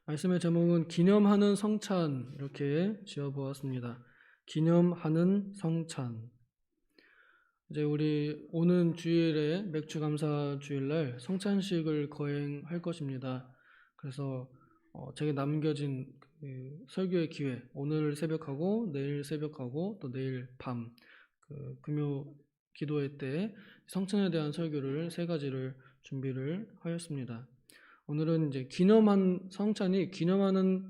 말씀의 제목은 기념하는 성찬 이렇게 지어보았습니다. 기념하는 성찬. 이제 우리 오는 주일에 맥주감사 주일날 성찬식을 거행할 것입니다. 그래서 제게 남겨진 설교의 기회, 오늘 새벽하고 내일 새벽하고 또 내일 밤 금요 기도회 때 성찬에 대한 설교를 세 가지를 준비를 하였습니다. 오늘은 이제 기념한 성찬이 기념하는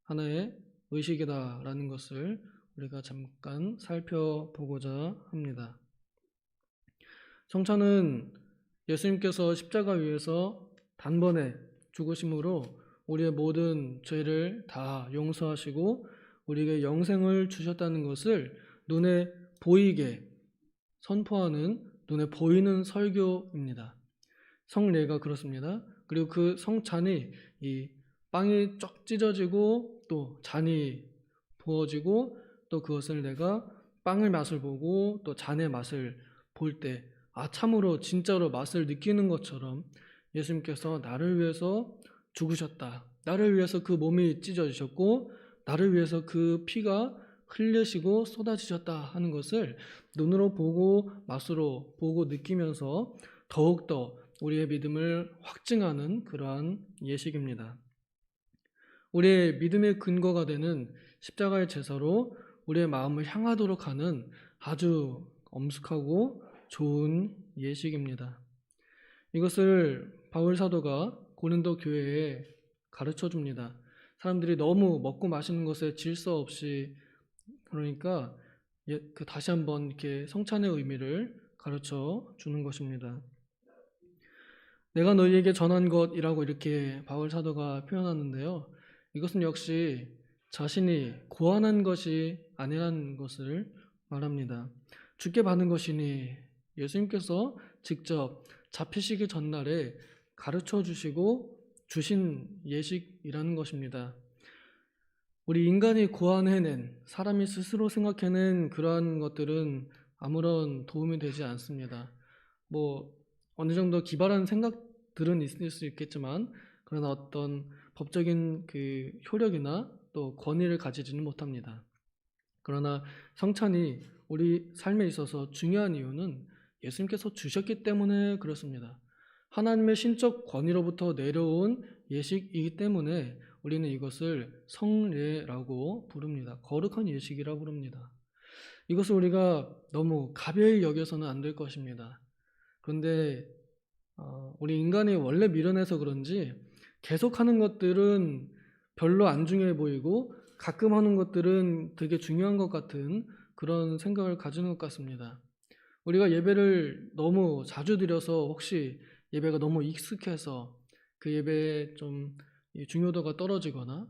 하나의 의식이다라는 것을 우리가 잠깐 살펴보고자 합니다. 성찬은 예수님께서 십자가 위에서 단번에 죽으심으로 우리의 모든 죄를 다 용서하시고 우리에게 영생을 주셨다는 것을 눈에 보이게 선포하는 눈에 보이는 설교입니다. 성례가 그렇습니다. 그리고 그 성찬이 이 빵이 쫙 찢어지고 또 잔이 부어지고 또 그것을 내가 빵의 맛을 보고 또 잔의 맛을 볼 때 참으로 진짜로 맛을 느끼는 것처럼 예수님께서 나를 위해서 죽으셨다. 나를 위해서 그 몸이 찢어지셨고 나를 위해서 그 피가 흘리시고 쏟아지셨다 하는 것을 눈으로 보고 맛으로 보고 느끼면서 더욱더 우리의 믿음을 확증하는 그러한 예식입니다. 우리의 믿음의 근거가 되는 십자가의 제사로 우리의 마음을 향하도록 하는 아주 엄숙하고 좋은 예식입니다. 이것을 바울 사도가 고린도 교회에 가르쳐 줍니다. 사람들이 너무 먹고 마시는 것에 질서 없이 그러니까 다시 한번 이렇게 성찬의 의미를 가르쳐 주는 것입니다. 내가 너희에게 전한 것이라고 이렇게 바울 사도가 표현하는데요. 이것은 역시 자신이 고안한 것이 아니라는 것을 말합니다. 주께 받은 것이니 예수님께서 직접 잡히시기 전날에 가르쳐 주시고 주신 예식이라는 것입니다. 우리 인간이 고안해낸 사람이 스스로 생각해낸 그러한 것들은 아무런 도움이 되지 않습니다. 어느 정도 기발한 생각들은 있을 수 있겠지만 그러나 어떤 법적인 그 효력이나 또 권위를 가지지는 못합니다. 그러나 성찬이 우리 삶에 있어서 중요한 이유는 예수님께서 주셨기 때문에 그렇습니다. 하나님의 신적 권위로부터 내려온 예식이기 때문에 우리는 이것을 성례라고 부릅니다. 거룩한 예식이라고 부릅니다. 이것을 우리가 너무 가벼이 여겨서는 안 될 것입니다. 그런데 우리 인간이 원래 미련해서 그런지 계속 하는 것들은 별로 안 중요해 보이고 가끔 하는 것들은 되게 중요한 것 같은 그런 생각을 가지는 것 같습니다. 우리가 예배를 너무 자주 드려서 혹시 예배가 너무 익숙해서 그 예배에 좀 중요도가 떨어지거나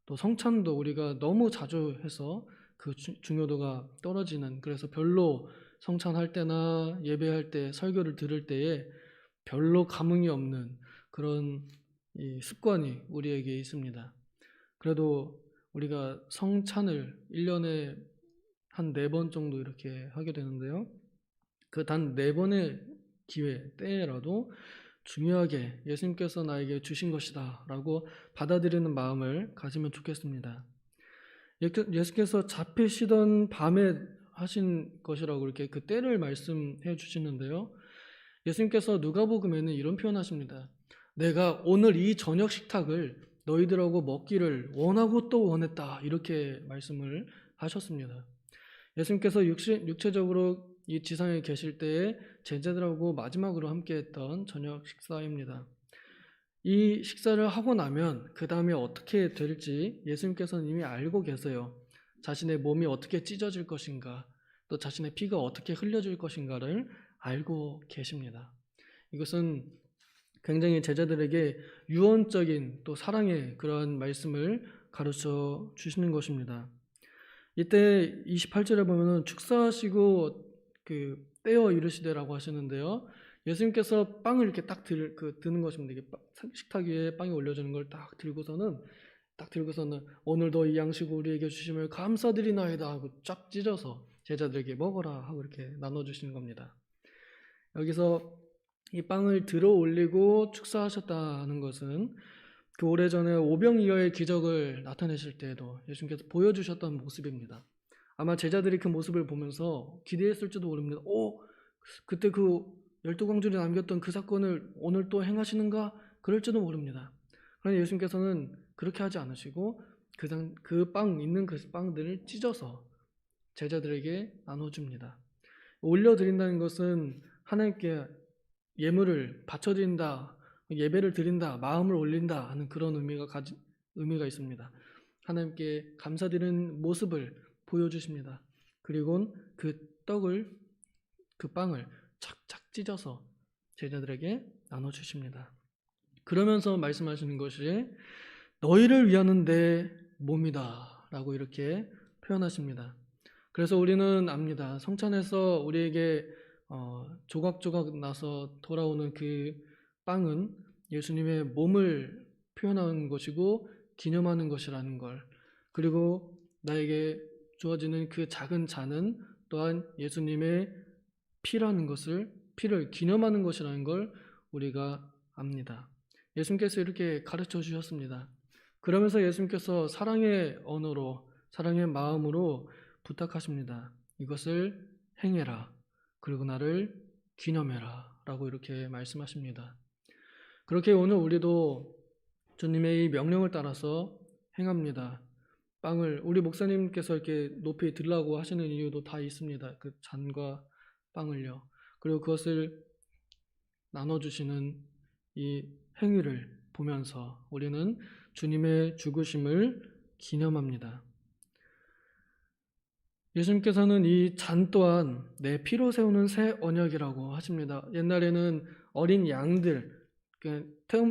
또 성찬도 우리가 너무 자주 해서 그 중요도가 떨어지는 그래서 별로 성찬할 때나 예배할 때 설교를 들을 때에 별로 감흥이 없는 그런 습관이 우리에게 있습니다. 그래도 우리가 성찬을 1년에 한 4번 정도 이렇게 하게 되는데요. 그 단 4번의 기회 때라도 중요하게 예수님께서 나에게 주신 것이다 라고 받아들이는 마음을 가지면 좋겠습니다. 예수께서 잡히시던 밤에 하신 것이라고 이렇게 그 때를 말씀해 주시는데요. 예수님께서 누가복음에는 이런 표현하십니다. 내가 오늘 이 저녁 식탁을 너희들하고 먹기를 원하고 또 원했다 이렇게 말씀을 하셨습니다. 예수님께서 육체적으로 이 지상에 계실 때에 제자들하고 마지막으로 함께했던 저녁 식사입니다. 이 식사를 하고 나면 그 다음에 어떻게 될지 예수님께서는 이미 알고 계세요. 자신의 몸이 어떻게 찢어질 것인가 또 자신의 피가 어떻게 흘려질 것인가를 알고 계십니다. 이것은 굉장히 제자들에게 유언적인 또 사랑의 그러한 말씀을 가르쳐 주시는 것입니다. 이때 28절에 보면은 축사하시고 떼어 이르시되라고 하시는데요. 예수님께서 빵을 이렇게 딱 드는 것입니다. 이게 식탁 위에 빵이 올려지는 걸 딱 들고서는 오늘도 이 양식을 우리에게 주심을 감사드리나이다 하고 쫙 찢어서 제자들에게 먹어라 하고 이렇게 나눠주시는 겁니다. 여기서 이 빵을 들어 올리고 축사하셨다는 것은 그 오래전에 오병이어의 기적을 나타내실 때에도 예수님께서 보여주셨던 모습입니다. 아마 제자들이 그 모습을 보면서 기대했을지도 모릅니다. 그때 그 12광줄이 남겼던 그 사건을 오늘 또 행하시는가? 그럴지도 모릅니다. 그러나 예수님께서는 그렇게 하지 않으시고 있는 그 빵들을 찢어서 제자들에게 나눠줍니다. 올려드린다는 것은 하나님께 예물을 바쳐드린다, 예배를 드린다, 마음을 올린다 하는 그런 의미가 있습니다. 하나님께 감사드리는 모습을 보여주십니다. 그리고 그 빵을 착착 찢어서 제자들에게 나눠주십니다. 그러면서 말씀하시는 것이 너희를 위하는 내 몸이다 라고 이렇게 표현하십니다. 그래서 우리는 압니다. 성찬에서 우리에게 조각조각 나서 돌아오는 그 빵은 예수님의 몸을 표현하는 것이고 기념하는 것이라는 걸, 그리고 나에게 주어지는 그 작은 잔은 또한 예수님의 피를 기념하는 것이라는 걸 우리가 압니다. 예수님께서 이렇게 가르쳐 주셨습니다. 그러면서 예수님께서 사랑의 언어로, 사랑의 마음으로 부탁하십니다. 이것을 행해라. 그리고 나를 기념해라. 라고 이렇게 말씀하십니다. 그렇게 오늘 우리도 주님의 이 명령을 따라서 행합니다. 빵을 우리 목사님께서 이렇게 높이 들라고 하시는 이유도 다 있습니다. 그 잔과 빵을요. 그리고 그것을 나눠주시는 이 행위를 보면서 우리는 주님의 죽으심을 기념합니다. 예수님께서는 이 잔 또한 내 피로 세우는 새 언약이라고 하십니다. 옛날에는 어린 양들,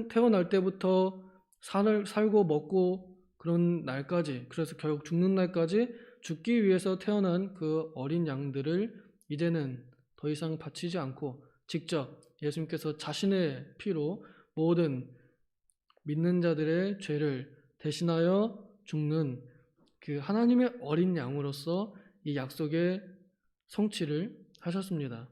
태어날 때부터 살고 먹고 그런 날까지, 그래서 결국 죽는 날까지 죽기 위해서 태어난 그 어린 양들을 이제는 더 이상 바치지 않고 직접 예수님께서 자신의 피로 모든 믿는 자들의 죄를 대신하여 죽는 그 하나님의 어린 양으로서 이 약속의 성취를 하셨습니다.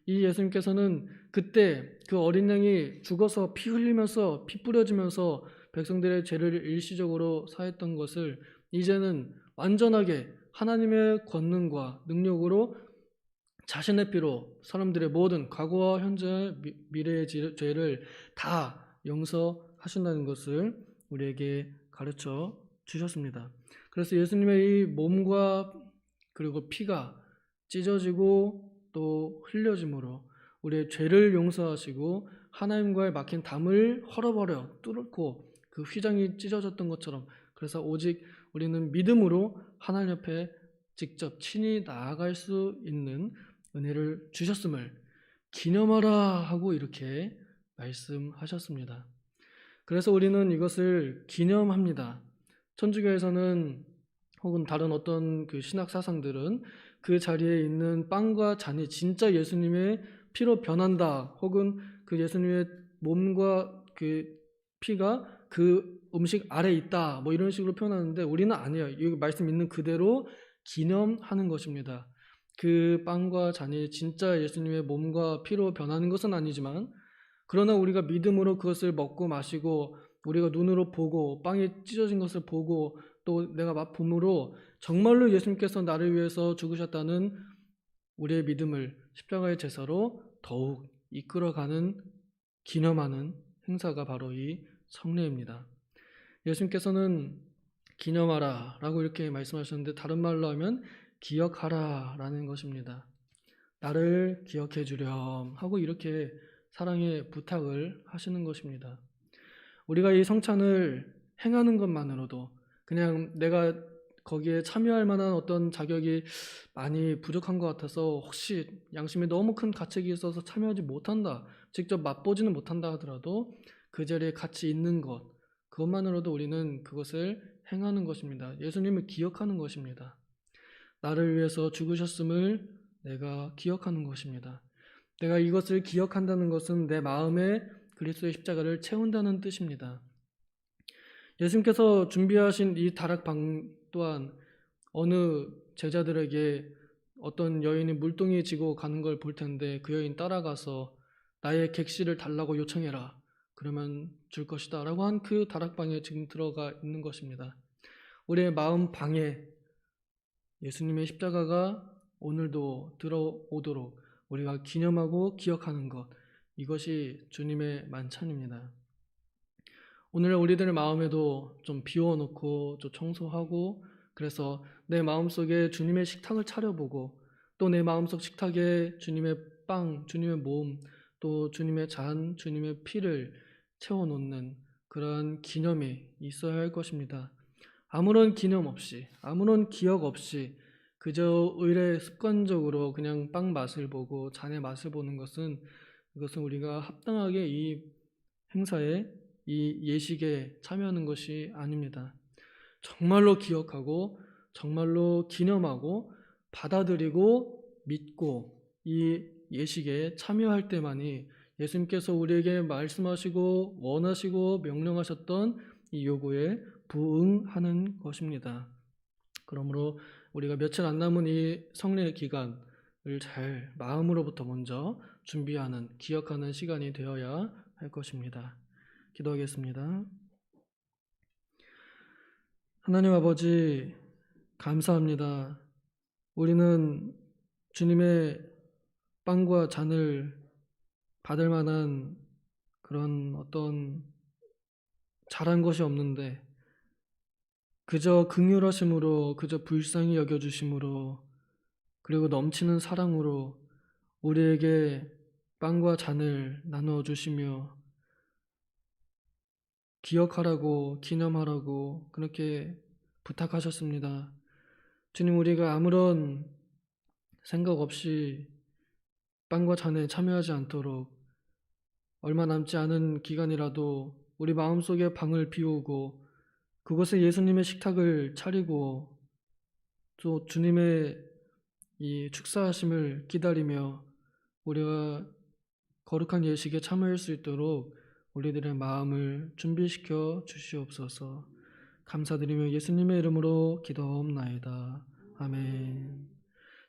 이 예수님께서는 그때 그 어린 양이 죽어서 피 흘리면서 피 뿌려지면서 백성들의 죄를 일시적으로 사했던 것을 이제는 완전하게 하나님의 권능과 능력으로 자신의 피로 사람들의 모든 과거와 현재 미래의 죄를 다 용서하신다는 것을 우리에게 가르쳐 주셨습니다. 그래서 예수님의 이 몸과 그리고 피가 찢어지고 또 흘려짐으로 우리의 죄를 용서하시고 하나님과의 막힌 담을 헐어버려 뚫고 그 휘장이 찢어졌던 것처럼, 그래서 오직 우리는 믿음으로 하나님 옆에 직접 친히 나아갈 수 있는 은혜를 주셨음을 기념하라 하고 이렇게 말씀하셨습니다. 그래서 우리는 이것을 기념합니다. 천주교에서는 혹은 다른 어떤 그 신학 사상들은 그 자리에 있는 빵과 잔이 진짜 예수님의 피로 변한다, 혹은 그 예수님의 몸과 그 피가 그 음식 아래에 있다, 뭐 이런 식으로 표현하는데 우리는 아니에요. 이 말씀 있는 그대로 기념하는 것입니다. 그 빵과 잔이 진짜 예수님의 몸과 피로 변하는 것은 아니지만, 그러나 우리가 믿음으로 그것을 먹고 마시고 우리가 눈으로 보고 빵이 찢어진 것을 보고 또 내가 맛봄으로 정말로 예수님께서 나를 위해서 죽으셨다는 우리의 믿음을 십자가의 제사로 더욱 이끌어가는, 기념하는 행사가 바로 이 성례입니다. 예수님께서는 기념하라 라고 이렇게 말씀하셨는데 다른 말로 하면 기억하라 라는 것입니다. 나를 기억해 주렴 하고 이렇게 사랑의 부탁을 하시는 것입니다. 우리가 이 성찬을 행하는 것만으로도 그냥 내가 거기에 참여할 만한 어떤 자격이 많이 부족한 것 같아서 혹시 양심에 너무 큰 가책이 있어서 참여하지 못한다, 직접 맛보지는 못한다 하더라도 그 자리에 같이 있는 것, 그것만으로도 우리는 그것을 행하는 것입니다. 예수님을 기억하는 것입니다. 나를 위해서 죽으셨음을 내가 기억하는 것입니다. 내가 이것을 기억한다는 것은 내 마음에 그리스도의 십자가를 채운다는 뜻입니다. 예수님께서 준비하신 이 다락방 또한 어느 제자들에게 어떤 여인이 물동이 지고 가는 걸 볼 텐데 그 여인 따라가서 나의 객실을 달라고 요청해라, 그러면 줄 것이다 라고 한 그 다락방에 지금 들어가 있는 것입니다. 우리의 마음 방에 예수님의 십자가가 오늘도 들어오도록 우리가 기념하고 기억하는 것, 이것이 주님의 만찬입니다. 오늘 우리들 마음에도 좀 비워놓고 좀 청소하고, 그래서 내 마음속에 주님의 식탁을 차려보고, 또 내 마음속 식탁에 주님의 빵, 주님의 몸, 또 주님의 잔, 주님의 피를 채워놓는 그러한 기념이 있어야 할 것입니다. 아무런 기념 없이, 아무런 기억 없이 그저 의례 습관적으로 그냥 빵 맛을 보고 잔의 맛을 보는 것은, 이것은 우리가 합당하게 이 행사에, 이 예식에 참여하는 것이 아닙니다. 정말로 기억하고 정말로 기념하고 받아들이고 믿고 이 예식에 참여할 때만이 예수님께서 우리에게 말씀하시고 원하시고 명령하셨던 이 요구에 부응하는 것입니다. 그러므로 우리가 며칠 안 남은 이 성례 기간을 잘 마음으로부터 먼저 준비하는, 기억하는 시간이 되어야 할 것입니다. 기도하겠습니다. 하나님 아버지, 감사합니다. 우리는 주님의 빵과 잔을 받을 만한 그런 어떤 잘한 것이 없는데, 그저 긍휼하심으로, 그저 불쌍히 여겨주심으로, 그리고 넘치는 사랑으로 우리에게 빵과 잔을 나누어 주시며 기억하라고, 기념하라고 그렇게 부탁하셨습니다. 주님, 우리가 아무런 생각 없이 빵과 잔에 참여하지 않도록 얼마 남지 않은 기간이라도 우리 마음속에 방을 비우고 그곳에 예수님의 식탁을 차리고 또 주님의 이 축사하심을 기다리며 우리가 거룩한 예식에 참여할 수 있도록 우리들의 마음을 준비시켜 주시옵소서. 감사드리며 예수님의 이름으로 기도하옵나이다. 아멘.